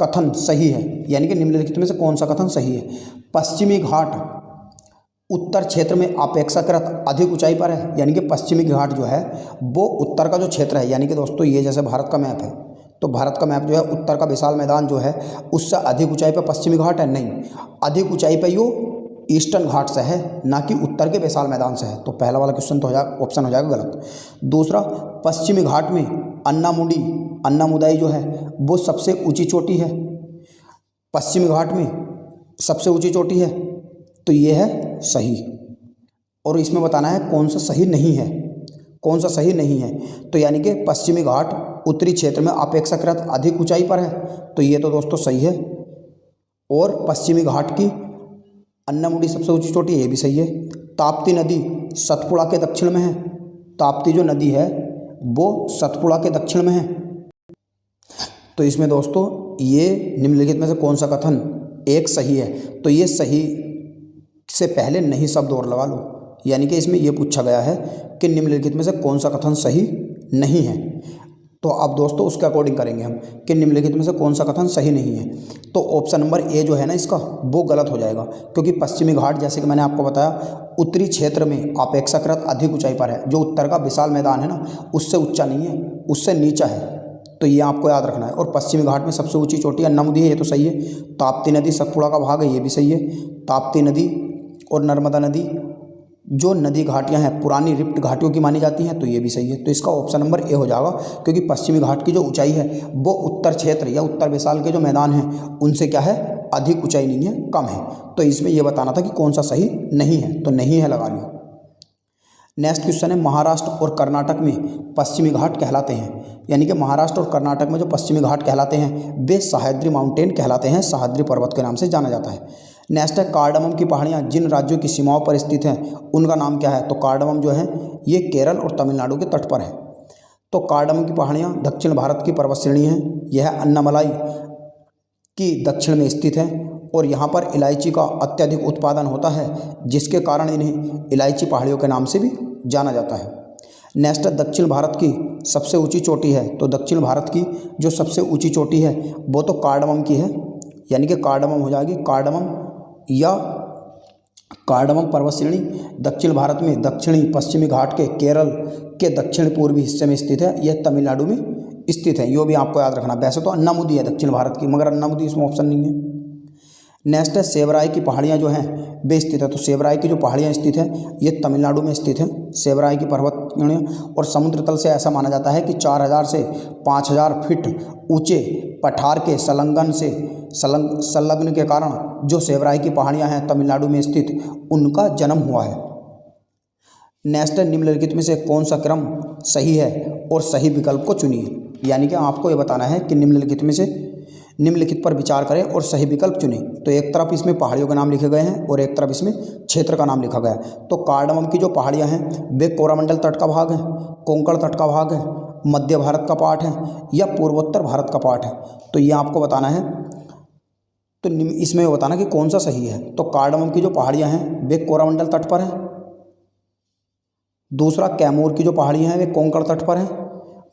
कथन सही है। यानी कि निम्नलिखित में से कौन सा कथन सही है। पश्चिमी घाट उत्तर क्षेत्र में अपेक्षाकृत अधिक ऊंचाई पर है। यानी कि पश्चिमी घाट जो है वो उत्तर का जो क्षेत्र है, यानी कि दोस्तों ये जैसे भारत का मैप है तो भारत का मैप जो है उत्तर का विशाल मैदान जो है उससे अधिक ऊंचाई पर पश्चिमी घाट है। नहीं, अधिक ऊंचाई पर यो ईस्टर्न घाट से है, ना कि उत्तर के विशाल मैदान से है। तो पहला वाला क्वेश्चन तो ऑप्शन हो जाएगा गलत। दूसरा, पश्चिमी घाट में अन्नामुदाई जो है वो सबसे ऊंची चोटी है। पश्चिमी घाट में सबसे ऊंची चोटी है, तो ये है सही। और इसमें बताना है कौन सा सही नहीं है, कौन सा सही नहीं है। तो यानी कि पश्चिमी घाट उत्तरी क्षेत्र में अपेक्षाकृत अधिक ऊंचाई पर है, तो ये तो दोस्तों सही है। और पश्चिमी घाट की अन्नामुडी सबसे ऊंची चोटी, ये भी सही है। ताप्ती नदी सतपुड़ा के दक्षिण में है। ताप्ती जो नदी है वो सतपुड़ा के दक्षिण में है। तो इसमें दोस्तों ये निम्नलिखित में से कौन सा कथन एक सही है। तो ये सही से पहले नहीं शब्द और लगा लो, यानी कि इसमें यह पूछा गया है कि निम्नलिखित में से कौन सा कथन सही नहीं है। तो अब दोस्तों उसके अकॉर्डिंग करेंगे हम कि निम्नलिखित में से कौन सा कथन सही नहीं है। तो ऑप्शन नंबर ए जो है ना इसका वो गलत हो जाएगा, क्योंकि पश्चिमी घाट जैसे कि मैंने आपको बताया उत्तरी क्षेत्र में अपेक्षाकृत अधिक ऊंचाई पर है। जो उत्तर का विशाल मैदान है ना उससे ऊंचा नहीं है, उससे नीचा है, तो ये आपको याद रखना है। और पश्चिमी घाट में सबसे ऊंची चोटी अन्नामुदी है, ये तो सही है। ताप्ती नदी सतपुड़ा का भाग है, ये भी सही है। ताप्ती नदी और नर्मदा नदी जो नदी घाटियां हैं पुरानी रिफ्ट घाटियों की मानी जाती हैं, तो ये भी सही है। तो इसका ऑप्शन नंबर ए हो जाएगा, क्योंकि पश्चिमी घाट की जो ऊंचाई है वो उत्तर क्षेत्र या उत्तर विशाल के जो मैदान हैं उनसे क्या है अधिक ऊंचाई नहीं है, कम है। तो इसमें यह बताना था कि कौन सा सही नहीं है, तो नहीं है लगा लियो। नेक्स्ट क्वेश्चन है महाराष्ट्र और कर्नाटक में पश्चिमी घाट कहलाते हैं, यानी कि महाराष्ट्र और कर्नाटक में जो पश्चिमी घाट कहलाते हैं वे सह्याद्री माउंटेन कहलाते हैं, सह्याद्री पर्वत के नाम से जाना जाता है। नेक्स्ट है कार्डमम की पहाड़ियाँ जिन राज्यों की सीमाओं पर स्थित हैं उनका नाम क्या है। तो कार्डमम जो है ये केरल और तमिलनाडु के तट पर है। तो कार्डमम की पहाड़ियाँ दक्षिण भारत की पर्वत श्रेणी है, यह अन्नामलाई की दक्षिण में स्थित है और यहाँ पर इलायची का अत्यधिक उत्पादन होता है, जिसके कारण इन्हें इलायची पहाड़ियों के नाम से भी जाना जाता है। नेक्स्ट है दक्षिण भारत की सबसे ऊंची चोटी है। तो दक्षिण भारत की जो सबसे ऊंची चोटी है वो तो कार्डमम की है, यानी कि कार्डमम हो जाएगी। कार्डमम या कार्डमम पर्वत श्रेणी दक्षिण भारत में दक्षिणी पश्चिमी घाट के केरल के दक्षिण पूर्वी हिस्से में स्थित है, यह तमिलनाडु में स्थित है। यो भी आपको याद रखना। वैसे तो अन्नामुदी है दक्षिण भारत की, मगर अन्नामुदी इसमें ऑप्शन नहीं है। नेक्स्ट है सेवराई की पहाड़ियाँ जो हैं वे स्थित है। तो सेवराई की जो पहाड़ियाँ स्थित है ये तमिलनाडु में स्थित है, सेवराई की पर्वत। और समुद्र तल से ऐसा माना जाता है कि 4000 से 5000 फीट ऊंचे पठार के संलग्न के कारण जो सेवराई की पहाड़ियाँ हैं तमिलनाडु में स्थित उनका जन्म हुआ है। नेक्स्ट है निम्नलिखित में से कौन सा क्रम सही है और सही विकल्प को चुनिए, यानी कि आपको ये बताना है कि निम्नलिखित में से निम्नलिखित पर विचार करें और सही विकल्प चुनें। तो एक तरफ इसमें पहाड़ियों के नाम लिखे गए हैं और एक तरफ इसमें क्षेत्र का नाम लिखा गया है। तो कार्डमम की जो पहाड़ियाँ हैं वे कोरोमंडल तट का भाग है, कोंकण तट का भाग है, मध्य भारत का पार्ट है या पूर्वोत्तर भारत का पार्ट है। तो ये आपको बताना है। तो इसमें बताना कि कौन सा सही है। तो कार्डमम की जो पहाड़ियाँ हैं वे कोरोमंडल तट पर है। दूसरा कैमूर की जो पहाड़ियाँ हैं वे कोंकण तट पर हैं।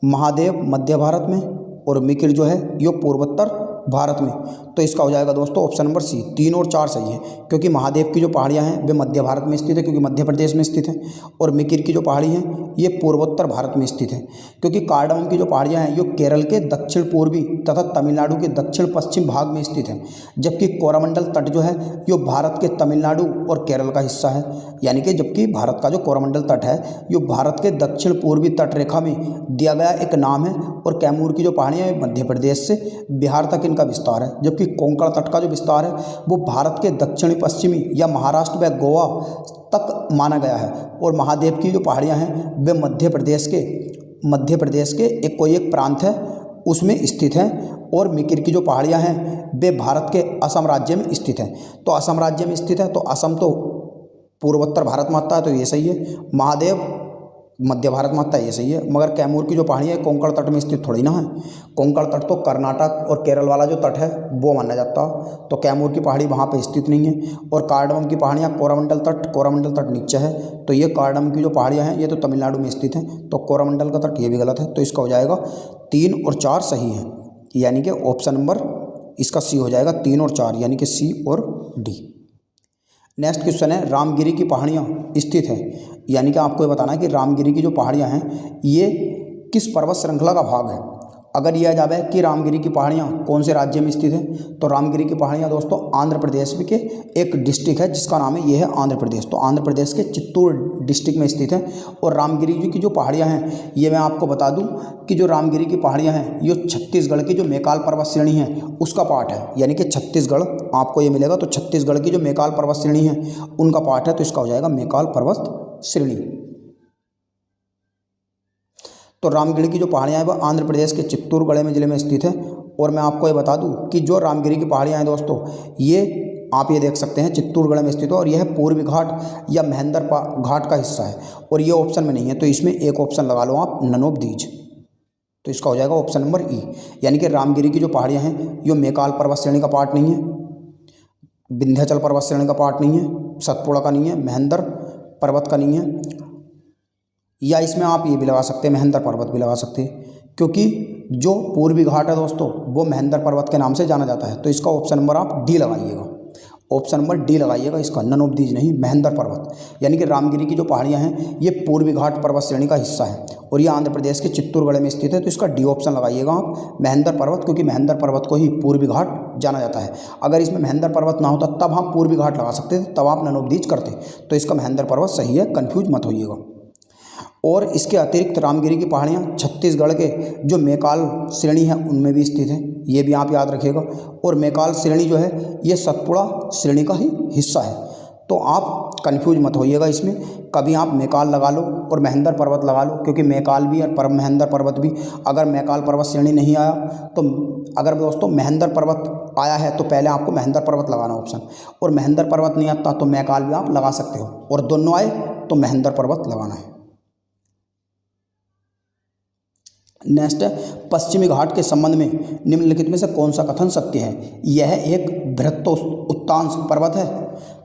महादेव मध्य भारत में और मिकिर जो है ये पूर्वोत्तर भारत में। तो इसका हो जाएगा दोस्तों ऑप्शन नंबर सी। 3 और 4 सही है, क्योंकि महादेव की जो पहाड़ियाँ हैं वे मध्य भारत में स्थित है, क्योंकि मध्य प्रदेश में स्थित है। और मिकिर की जो पहाड़ी हैं ये पूर्वोत्तर भारत में स्थित है, क्योंकि कार्डमम की जो पहाड़ियाँ हैं ये केरल के दक्षिण पूर्वी तथा तमिलनाडु के दक्षिण पश्चिम भाग में स्थित है। जबकि कोरोमंडल तट जो है ये भारत के तमिलनाडु और केरल का हिस्सा है, यानी कि जबकि भारत का जो कोरोमंडल तट है ये भारत के दक्षिण पूर्वी तट रेखा में दिया गया एक नाम है। और कैमूर की जो पहाड़ियाँ हैं मध्य प्रदेश से बिहार तक इनका विस्तार है, जबकि कोंकण तट का जो विस्तार है वो भारत के दक्षिणी पश्चिमी या महाराष्ट्र व गोवा तक माना गया है। और महादेव की जो पहाड़ियाँ हैं वे मध्य प्रदेश के एक कोई एक प्रांत है उसमें स्थित हैं। और मिकिर की जो पहाड़ियाँ हैं वे भारत के असम राज्य में स्थित हैं। तो असम राज्य में स्थित है, तो असम तो पूर्वोत्तर भारत में आता है, तो ये सही है। महादेव मध्य भारत में आता है, ये सही है। मगर कैमूर की जो पहाड़ियाँ है कोंकण तट में स्थित थोड़ी ना है। कोंकण तट तो कर्नाटक और केरल वाला जो तट है वो माना जाता, तो कैमूर की पहाड़ी वहाँ पे स्थित नहीं है। और कार्डमम की पहाड़ियाँ कोरोमंडल तट नीचे है, तो ये कार्डमम की जो पहाड़ियाँ हैं ये तो तमिलनाडु में स्थित हैं, तो कोरोमंडल का तट ये भी गलत है। तो इसका हो जाएगा 3 और 4 सही है, यानी कि ऑप्शन नंबर इसका सी हो जाएगा। 3 और 4 यानी कि सी और डी। नेक्स्ट क्वेश्चन है रामगिरी की पहाड़ियाँ स्थित है, यानी कि आपको ये बताना है कि रामगिरी की जो पहाड़ियाँ हैं ये किस पर्वत श्रृंखला का भाग है। अगर यह जावे कि रामगिरी की पहाड़ियाँ कौन से राज्य में स्थित है, तो रामगिरी की पहाड़ियाँ दोस्तों आंध्र प्रदेश के एक डिस्ट्रिक्ट है जिसका नाम है, ये है आंध्र प्रदेश। तो आंध्र प्रदेश के चित्तूर डिस्ट्रिक्ट में स्थित है। और रामगिरी जी की जो पहाड़ियाँ हैं ये मैं आपको बता दूं कि जो रामगिरी की पहाड़ियाँ हैं ये छत्तीसगढ़ की जो मैकाल पर्वत श्रेणी है उसका पार्ट है, यानी कि छत्तीसगढ़ आपको ये मिलेगा। तो छत्तीसगढ़ की जो मैकाल पर्वत श्रेणी है उनका पार्ट है, तो इसका हो जाएगा मैकाल पर्वत श्रेणी। तो रामगिरी की जो पहाड़ियाँ हैं वह आंध्र प्रदेश के चित्तूरगढ़ में ज़िले में स्थित है। और मैं आपको ये बता दूं कि जो रामगिरी की पहाड़ियाँ हैं दोस्तों ये आप ये देख सकते हैं चित्तूरगढ़ में स्थित है, और यह पूर्वी घाट या महेंद्र घाट का हिस्सा है। और ये ऑप्शन में नहीं है, तो इसमें एक ऑप्शन लगा लो आप, नन ऑफ दीज। तो इसका हो जाएगा ऑप्शन नंबर ई, यानी कि रामगिरी की जो पहाड़ियाँ हैं ये मैकाल पर्वत श्रेणी का पार्ट नहीं है, विंध्याचल पर्वत श्रेणी का पार्ट नहीं है, सतपुड़ा का नहीं है, महेंद्र पर्वत का नहीं है, या इसमें आप ये भी लगा सकते हैं महेंद्र पर्वत भी लगा सकते हैं, क्योंकि जो पूर्वी घाट है दोस्तों वो महेंद्र पर्वत के नाम से जाना जाता है। तो इसका ऑप्शन नंबर आप डी लगाइएगा, ऑप्शन नंबर डी लगाइएगा इसका, नन ऑफ दीज नहीं, महेंद्र पर्वत। यानी कि रामगिरी की जो पहाड़ियाँ हैं ये पूर्वी घाट पर्वत श्रेणी का हिस्सा है और ये आंध्र प्रदेश के चित्तौड़गढ़ में स्थित है। तो इसका डी ऑप्शन लगाइएगा आप, महेंद्र पर्वत, क्योंकि महेंद्र पर्वत को ही पूर्वी घाट जाना जाता है। अगर इसमें महेंद्र पर्वत ना होता तब हम पूर्वी घाट लगा सकते थे, तब आप नन ऑफ दीज करते। तो इसका महेंद्र पर्वत सही है, कन्फ्यूज मत होइएगा। और इसके अतिरिक्त रामगिरी की पहाड़ियाँ छत्तीसगढ़ के जो मैकाल श्रेणी है उनमें भी स्थित है, ये भी आप याद रखिएगा। और मैकाल श्रेणी जो है ये सतपुड़ा श्रेणी का ही हिस्सा है। तो आप कंफ्यूज मत होइएगा इसमें, कभी आप मैकाल लगा लो और महेंद्र पर्वत लगा लो, क्योंकि मैकाल भी और महेंद्र पर्वत भी, अगर मैकाल पर्वत श्रेणी नहीं आया तो अगर दोस्तों महेंद्र पर्वत आया है तो पहले आपको महेंद्र पर्वत लगाना ऑप्शन, और महेंद्र पर्वत नहीं आता तो मैकाल भी आप लगा सकते हो, और दोनों आए तो महेंद्र पर्वत लगाना है। नेक्स्ट है, पश्चिमी घाट के संबंध में निम्नलिखित में से कौन सा कथन सत्य है? यह एक बृहत्तोत्तांश पर्वत है,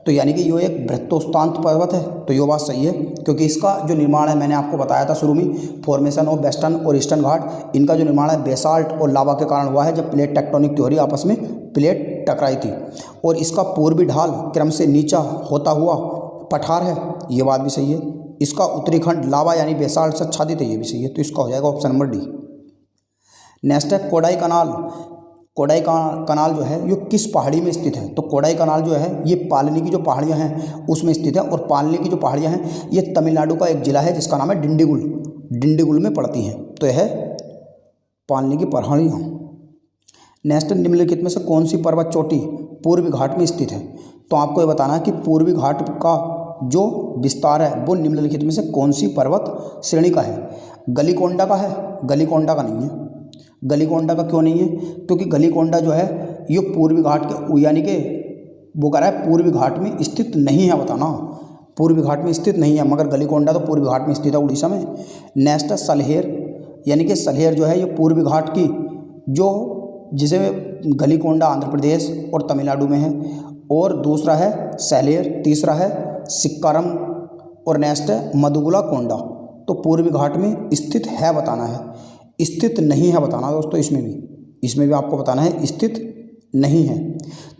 तो यानी कि ये एक बृहत्तोत्तांश पर्वत है, तो ये बात सही है, क्योंकि इसका जो निर्माण है मैंने आपको बताया था शुरू में, फॉर्मेशन ऑफ वेस्टर्न और ईस्टर्न घाट, इनका जो निर्माण है बेसाल्ट और लावा के कारण हुआ है, जब प्लेट टेक्टोनिक थ्योरी आपस में प्लेट टकराई थी। और इसका पूर्वी ढाल क्रम से नीचा होता हुआ पठार है, ये बात भी सही है। इसका उत्तरी खंड लावा यानी बेसाल्ट से आच्छादित है, ये भी सही है। तो इसका हो जाएगा ऑप्शन नंबर डी। नेक्स्ट है, कोडाई कनाल। कोडाई कनाल जो है ये किस पहाड़ी में स्थित है? तो कोडाई कनाल जो है ये पालनी की जो पहाड़ियाँ हैं उसमें स्थित है, और पालनी की जो पहाड़ियाँ हैं ये तमिलनाडु का एक जिला है जिसका नाम है डिंडीगुल, डिंडीगुल में पड़ती हैं। तो यह पालनी की पहाड़ियाँ। नेक्स्ट, निम्नलिखित में से कौन सी पर्वत चोटी पूर्वी घाट में स्थित है? तो आपको ये बताना है कि पूर्वी घाट का जो विस्तार है वो निम्नलिखित में से कौन सी पर्वत श्रेणी का है? गलीकोंडा का है? गलीकोंडा का नहीं है। गलीकोंडा का क्यों नहीं है? क्योंकि गलीकोंडा जो है ये पूर्वी घाट के यानी कि वो कह रहा है पूर्वी घाट में स्थित नहीं है, बताना पूर्वी घाट में स्थित नहीं है, मगर गलीकोंडा तो पूर्वी घाट में स्थित है उड़ीसा में। नेक्स्ट है सलहेर, यानी कि सलहेर जो है ये पूर्वी घाट की जो जिसे गलीकोंडा आंध्र प्रदेश और तमिलनाडु में है, और दूसरा है सैलेर, तीसरा है सिक्कारम, और नेक्स्ट है मधुगुला कोंडा। तो पूर्वी घाट में स्थित है बताना है, स्थित नहीं है बताना दोस्तों। इसमें भी आपको बताना है स्थित नहीं है।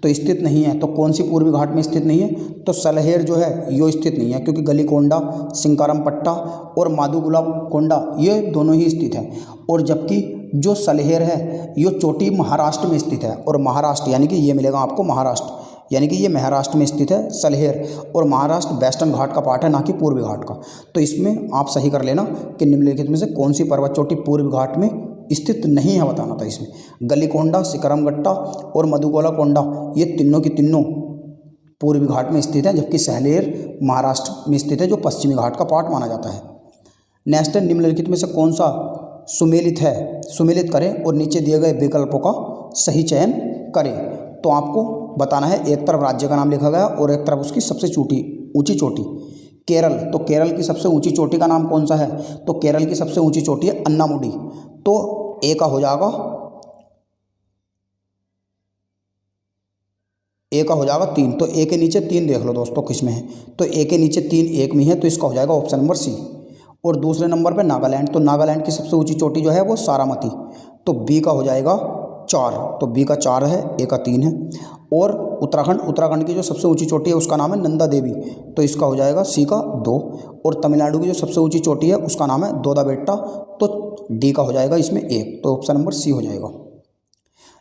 तो स्थित नहीं है तो कौन सी पूर्वी घाट में स्थित नहीं है? तो सलहेर जो है यो स्थित नहीं है, क्योंकि गलीकोंडा, सिंकारम पट्टा और माधुगुला कोंडा ये दोनों ही स्थित हैं। और जबकि जो सलहेर है ये चोटी महाराष्ट्र में स्थित है, और महाराष्ट्र यानी कि ये मिलेगा आपको महाराष्ट्र, यानी कि ये महाराष्ट्र में स्थित है सलहेर, और महाराष्ट्र वेस्टर्न घाट का पार्ट है, ना कि पूर्वी घाट का। तो इसमें आप सही कर लेना कि निम्नलिखित में से कौन सी पर्वत चोटी पूर्वी घाट में स्थित नहीं है बताना था। इसमें गलीकोंडा, सिकरमगट्टा और मधुगोला कोंडा ये तीनों की तीनों पूर्वी घाट में स्थित है, जबकि सलहेर महाराष्ट्र में स्थित है जो पश्चिमी घाट का पार्ट माना जाता है। नेक्स्ट है, निम्नलिखित में से कौन सा सुमेलित है? सुमेलित करें और नीचे दिए गए विकल्पों का सही चयन करें। तो आपको बताना है, एक तरफ राज्य का नाम लिखा गया और एक तरफ उसकी सबसे ऊंची चोटी। केरल, तो केरल की सबसे ऊंची चोटी का नाम कौन सा है? तो केरल की सबसे ऊंची चोटी है अन्नामुडी। तो ए का हो जाएगा, ए का हो जाएगा 3। तो ए के नीचे 3 देख लो दोस्तों किस में है, तो ए के नीचे 3 एक में है, तो इसका हो जाएगा ऑप्शन नंबर सी। और दूसरे नंबर पे नागालैंड, तो नागालैंड की सबसे ऊंची चोटी जो है वो सारामती, तो बी का हो जाएगा 4। तो बी का 4 है, ए का 3 है। और उत्तराखंड की जो सबसे ऊंची चोटी है उसका नाम है नंदा देवी, तो इसका हो जाएगा सी का 2। और तमिलनाडु की जो सबसे ऊंची चोटी है उसका नाम है दोदा बेट्टा, तो डी का हो जाएगा इसमें 1, तो ऑप्शन नंबर सी हो जाएगा।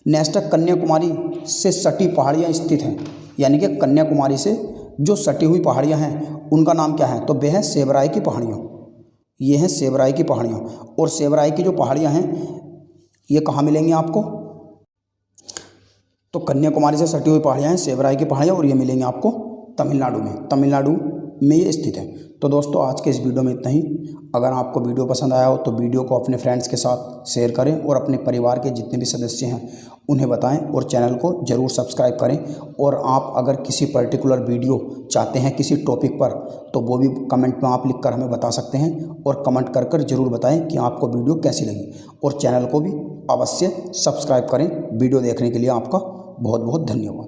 नेक्स्ट है, कन्याकुमारी से सटी पहाड़ियाँ स्थित हैं, यानी कि कन्याकुमारी से जो सटी हुई पहाड़ियाँ हैं उनका नाम क्या है? तो वे हैं सेवराय की पहाड़ियाँ, ये हैं सेवराय की पहाड़ियाँ। और सेवराय की जो पहाड़ियाँ हैं ये कहाँ मिलेंगी आपको? तो कन्याकुमारी से सटी हुई पहाड़ियाँ हैं सेवराय की पहाड़ियाँ, और ये मिलेंगी आपको तमिलनाडु में, तमिलनाडु में ये स्थित है। तो दोस्तों आज के इस वीडियो में इतना ही। अगर आपको वीडियो पसंद आया हो तो वीडियो को अपने फ्रेंड्स के साथ शेयर करें, और अपने परिवार के जितने भी सदस्य हैं उन्हें बताएं, और चैनल को ज़रूर सब्सक्राइब करें। और आप अगर किसी पर्टिकुलर वीडियो चाहते हैं किसी टॉपिक पर, तो वो भी कमेंट में आप लिखकर हमें बता सकते हैं, और कमेंट कर ज़रूर बताएं कि आपको वीडियो कैसी लगी। और चैनल को भी अवश्य सब्सक्राइब करें। वीडियो देखने के लिए आपका बहुत बहुत धन्यवाद।